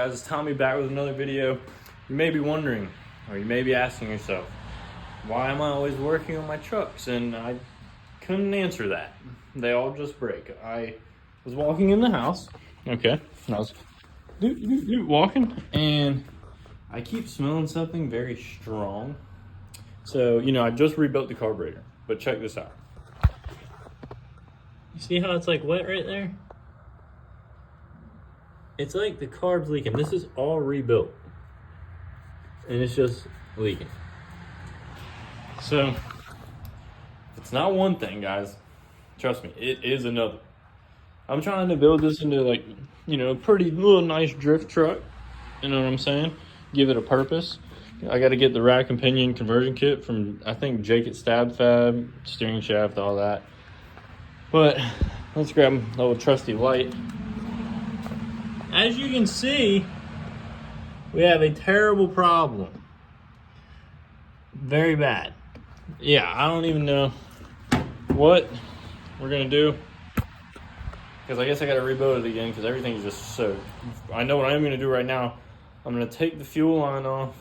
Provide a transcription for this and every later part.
guys? It's Tommy back with another video. You may be wondering, or you may be asking yourself, why am I always working on my trucks? And I couldn't answer that. They all just break. I was walking in the house, okay, and I was walking, and I keep smelling something very strong. So, I just rebuilt the carburetor, but check this out. You see how it's like wet right there? It's like the carb's leaking. This is all rebuilt. And it's just leaking. So, it's not one thing, guys. Trust me, it is another. I'm trying to build this into like, a pretty little nice drift truck. You know what I'm saying? Give it a purpose. I got to get the rack and pinion conversion kit from, I think, Jake at Stab Fab, steering shaft, all that. But let's grab the old trusty light. As you can see, we have a terrible problem. Very bad. Yeah, I don't even know what we're gonna do, because I guess I gotta rebuild it again because everything's just so. I know what I'm gonna do right now. I'm gonna take the fuel line off,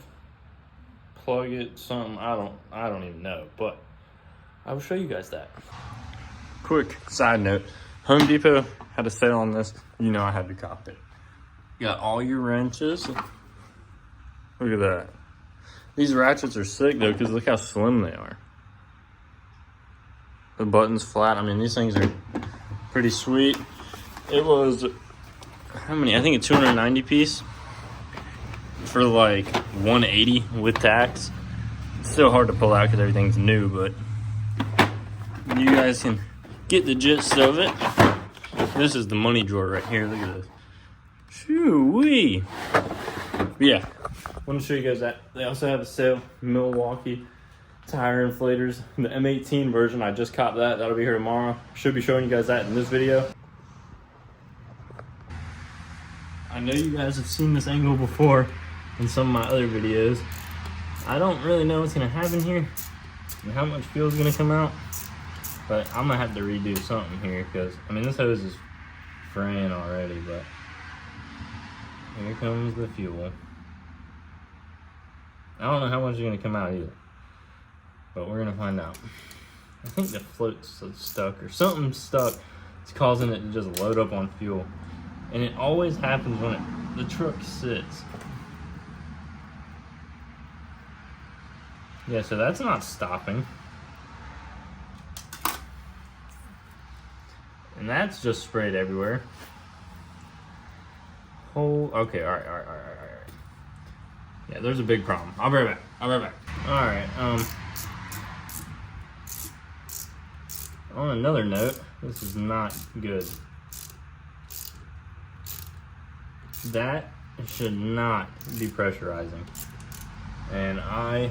plug it, something. I don't even know, but I will show you guys that. Quick side note: Home Depot had a sale on this. I had to cop it. You got all your wrenches. Look at that. These ratchets are sick though, because look how slim they are. The button's flat. I mean, these things are pretty sweet. It was, how many? I think a 290 piece for like 180 with tax. It's still hard to pull out because everything's new, but you guys can get the gist of it. This is the money drawer right here. Look at this. Shoo-wee. Yeah, I want to show you guys that. They also have a sale, Milwaukee tire inflators, the M18 version. I just copped that. That'll be here tomorrow. Should be showing you guys that in this video. I know you guys have seen this angle before in some of my other videos. I don't really know what's going to happen here and how much fuel is going to come out, but I'm going to have to redo something here because, this hose is fraying already, but here comes the fuel. I don't know how much is going to come out either, but we're going to find out. I think the float's stuck or something stuck. It's causing it to just load up on fuel. And it always happens when the truck sits. Yeah, so that's not stopping. And that's just sprayed everywhere. Okay, all right. Yeah, there's a big problem. I'll be right back. All right, on another note, this is not good. That should not be pressurizing. And I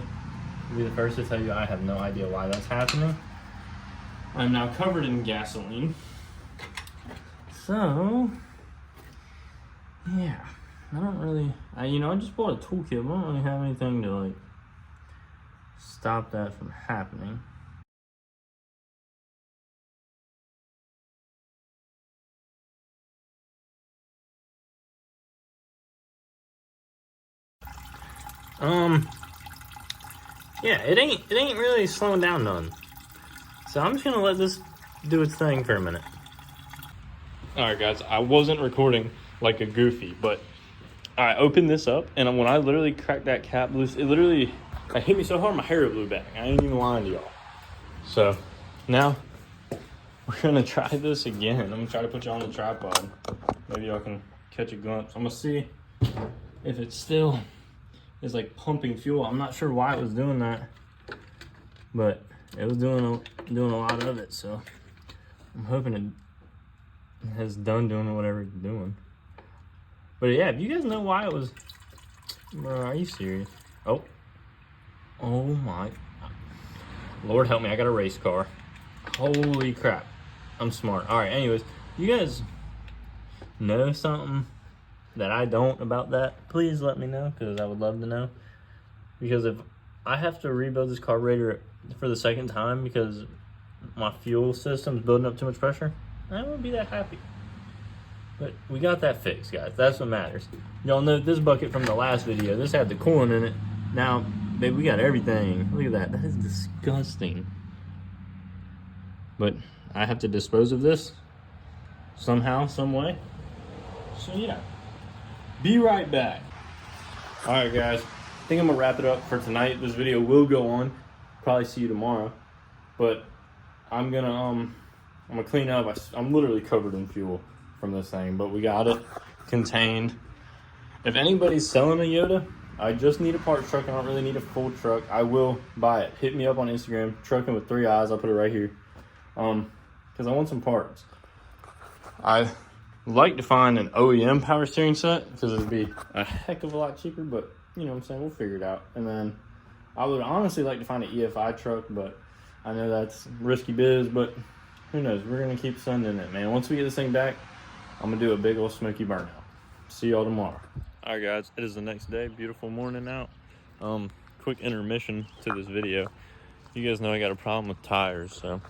will be the first to tell you I have no idea why that's happening. I'm now covered in gasoline. So, yeah, I don't really, I just bought a toolkit, but I don't really have anything to like stop that from happening. Yeah, it ain't really slowing down none. So I'm just gonna let this do its thing for a minute. Alright guys, I wasn't recording like a goofy, but I opened this up, and when I literally cracked that cap loose, it hit me so hard my hair blew back. I ain't even lying to y'all. So now we're gonna try this again. I'm gonna try to put you on the tripod. Maybe y'all can catch a glimpse. I'm gonna see if it still is like pumping fuel. I'm not sure why it was doing that, but it was doing a lot of it. So I'm hoping it has done doing whatever it's doing. But yeah, if you guys know why it was, bro, are you serious? Oh my, Lord help me, I got a race car. Holy crap, I'm smart. All right, anyways, you guys know something that I don't about that, please let me know, because I would love to know. Because if I have to rebuild this carburetor for the second time because my fuel system's building up too much pressure, I won't be that happy. But we got that fixed, guys. That's what matters. Y'all know this bucket from the last video. This had the coolant in it. Now, babe, we got everything. Look at that. That is disgusting. But I have to dispose of this somehow, some way. So yeah, be right back. All right, guys. I think I'm gonna wrap it up for tonight. This video will go on. Probably see you tomorrow. But I'm gonna clean up. I'm literally covered in fuel from this thing, but we got it contained. If anybody's selling a Yoda, I just need a parts truck. I don't really need a full truck. I will buy it. Hit me up on Instagram, Trucking with 3 Eyes. I'll put it right here. Because I want some parts. I like to find an OEM power steering set because it'd be a heck of a lot cheaper, but you know what I'm saying, we'll figure it out. And then I would honestly like to find an EFI truck, but I know that's risky biz, but who knows? We're gonna keep sending it, man. Once we get this thing back, I'm gonna do a big old smoky burnout. See y'all tomorrow. All right, guys, it is the next day. Beautiful morning out. Quick intermission to this video. You guys know I got a problem with tires, so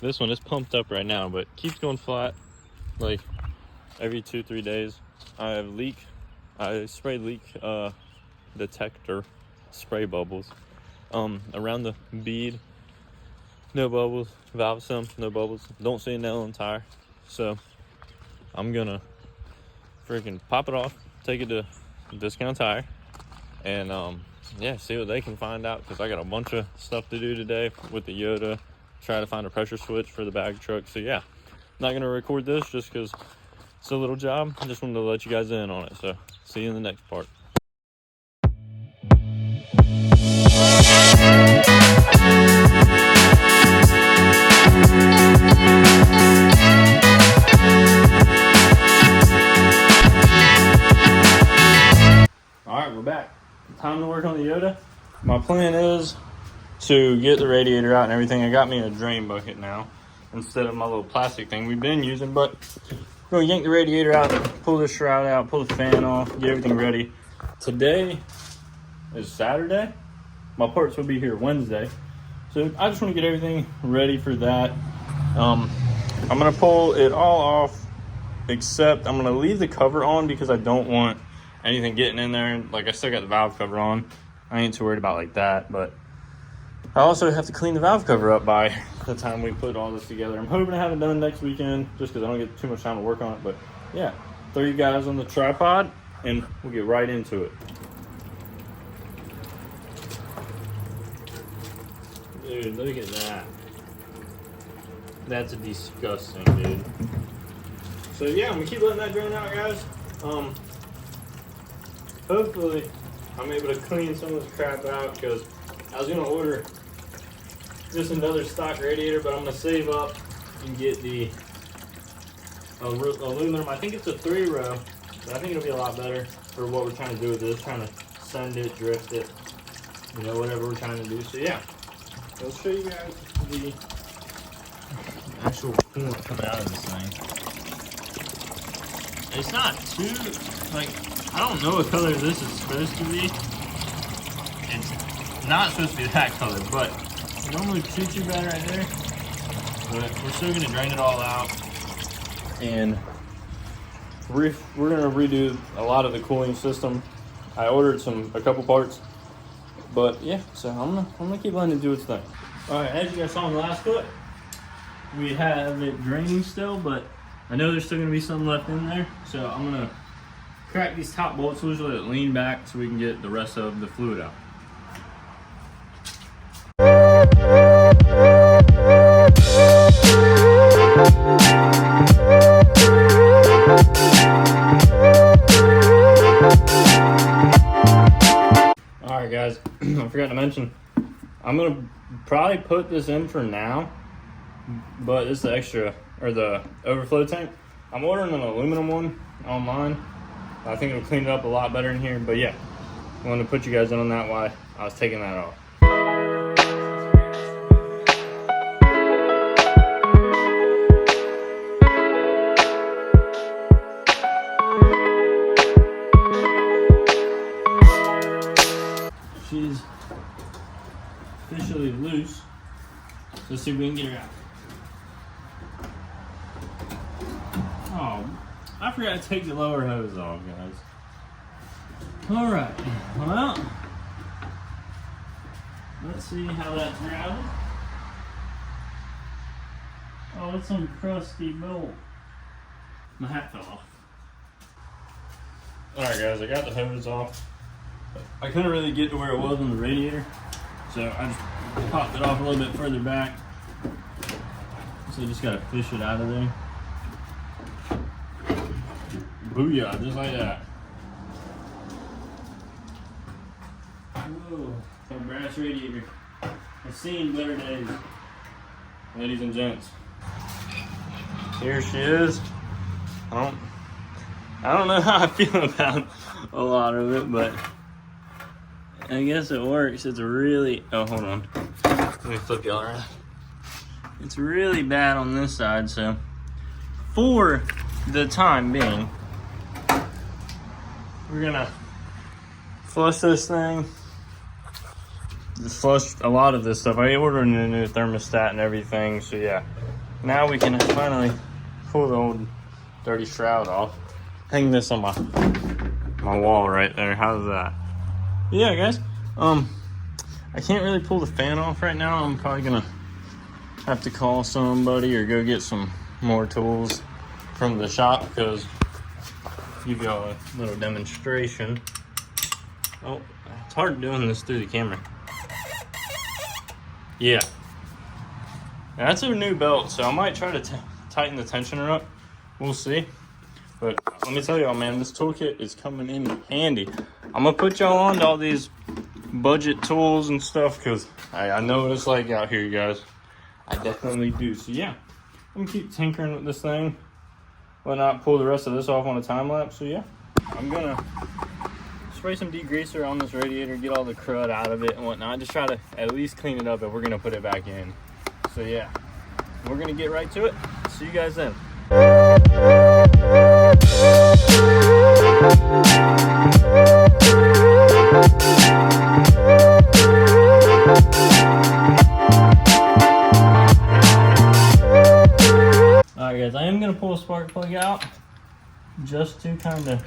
this one is pumped up right now, but keeps going flat like every 2-3 days. I have leak. I sprayed leak detector spray bubbles around the bead. No bubbles. Valve stem, no bubbles. Don't see a nail on the tire. So I'm gonna freaking pop it off, take it to Discount Tire, and yeah, see what they can find out, because I got a bunch of stuff to do today with the Yoda. Try to find a pressure switch for the bag truck. So yeah, not gonna record this just because it's a little job. I just wanted to let you guys in on it. So see you in the next part. All right, we're back. Time to work on the Yoda. My plan is to get the radiator out and everything. I got me a drain bucket now instead of my little plastic thing we've been using, but we're gonna yank the radiator out, pull the shroud out, pull the fan off, get everything ready. Today is Saturday. My parts will be here Wednesday. So I just want to get everything ready for that. I'm gonna pull it all off, except I'm gonna leave the cover on because I don't want anything getting in there. Like, I still got the valve cover on. I ain't too worried about like that, but I also have to clean the valve cover up by the time we put all this together. I'm hoping to have it done next weekend, just because I don't get too much time to work on it. But yeah, throw you guys on the tripod and we'll get right into it. Dude, look at that. That's disgusting, dude. So yeah, I'm gonna keep letting that drain out, guys. Hopefully I'm able to clean some of this crap out, because I was gonna order just another stock radiator, but I'm gonna save up and get the aluminum. I think it's a 3-row, but I think it'll be a lot better for what we're trying to do with this, trying to send it, drift it, you know, whatever we're trying to do. So yeah, I'll show you guys the actual coolant coming out of this thing. It's not too, like, I don't know what color this is supposed to be. It's not supposed to be that color, but it don't look too bad right there. But we're still gonna drain it all out, and we're gonna redo a lot of the cooling system. I ordered a couple parts, but yeah. So I'm gonna keep letting it do its thing. All right, as you guys saw in the last clip, we have it draining still, but I know there's still gonna be some left in there. So I'm gonna crack these top bolts loose, let it lean back so we can get the rest of the fluid out. Alright guys, I forgot to mention, I'm gonna probably put this in for now, but this is the extra, or the overflow tank. I'm ordering an aluminum one online. I think it'll clean it up a lot better in here, but yeah, I wanted to put you guys in on that, why I was taking that off. She's officially loose. Let's see if we can get her out. Oh, I forgot to take the lower hose off, guys. All right, well, let's see how that's routed. Oh, it's some crusty bolt. My hat fell off. All right, guys, I got the hose off. I couldn't really get to where it was on the radiator, so I just popped it off a little bit further back. So you just gotta fish it out of there. Booyah, just like that. Whoa, a brass radiator. I've seen better days. Ladies and gents. Here she is. I don't know how I feel about a lot of it, but I guess it works. It's really, oh, hold on. Let me flip y'all around. It's really bad on this side, so for the time being, we're gonna flush this thing. Just flush a lot of this stuff. I ordered a new thermostat and everything, so yeah. Now we can finally pull the old dirty shroud off. Hang this on my wall right there. How's that? Yeah, guys. I can't really pull the fan off right now. I'm probably gonna have to call somebody or go get some more tools from the shop, because give y'all a little demonstration. Oh, it's hard doing this through the camera. Yeah, that's a new belt, so I might try to tighten the tensioner up. We'll see. But let me tell y'all, man, this toolkit is coming in handy. I'm gonna put y'all on to all these budget tools and stuff, because I know what it's like out here, you guys. I definitely do. So yeah, I'm gonna keep tinkering with this thing. Why not pull the rest of this off on a time lapse? So yeah, I'm gonna spray some degreaser on this radiator, get all the crud out of it and whatnot. Just try to at least clean it up if we're gonna put it back in. So yeah, we're gonna get right to it. See you guys then. Alright guys, I am gonna pull a spark plug out just to kind of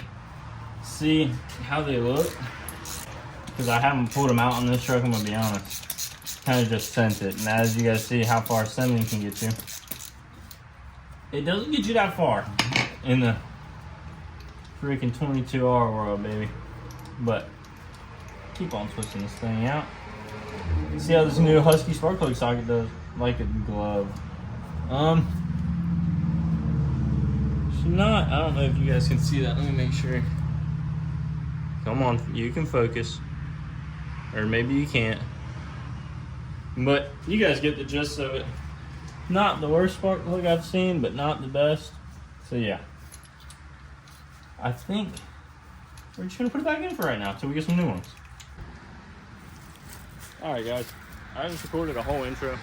see how they look, because I haven't pulled them out on this truck, I'm gonna be honest. Kind of just sent it, and as you guys see how far sending can get you, it doesn't get you that far in the freaking 22R world, baby. But keep on twisting this thing out. See how this new Husky spark plug socket does, like a glove. It's not, I don't know if you guys can see that. Let me make sure. Come on, you can focus. Or maybe you can't. But you guys get the gist of it. Not the worst spark plug I've seen, but not the best. So yeah. I think we're just gonna put it back in for right now until we get some new ones. Alright guys, I just recorded a whole intro,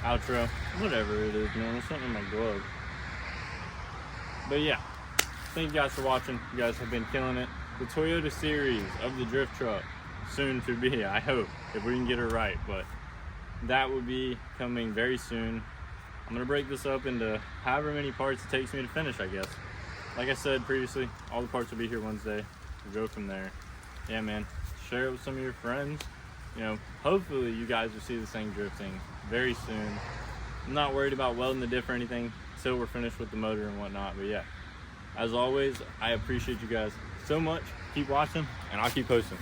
outro, whatever it is, man. There's something in my glove. But yeah, thank you guys for watching. You guys have been killing it. The Toyota series of the drift truck, soon to be, I hope, if we can get her right. But that will be coming very soon. I'm gonna break this up into however many parts it takes me to finish, I guess. Like I said previously, all the parts will be here Wednesday. We'll go from there. Yeah, man, share it with some of your friends. You know, hopefully you guys will see this thing drifting very soon. I'm not worried about welding the diff or anything until we're finished with the motor and whatnot. But yeah, as always, I appreciate you guys so much. Keep watching, and I'll keep posting.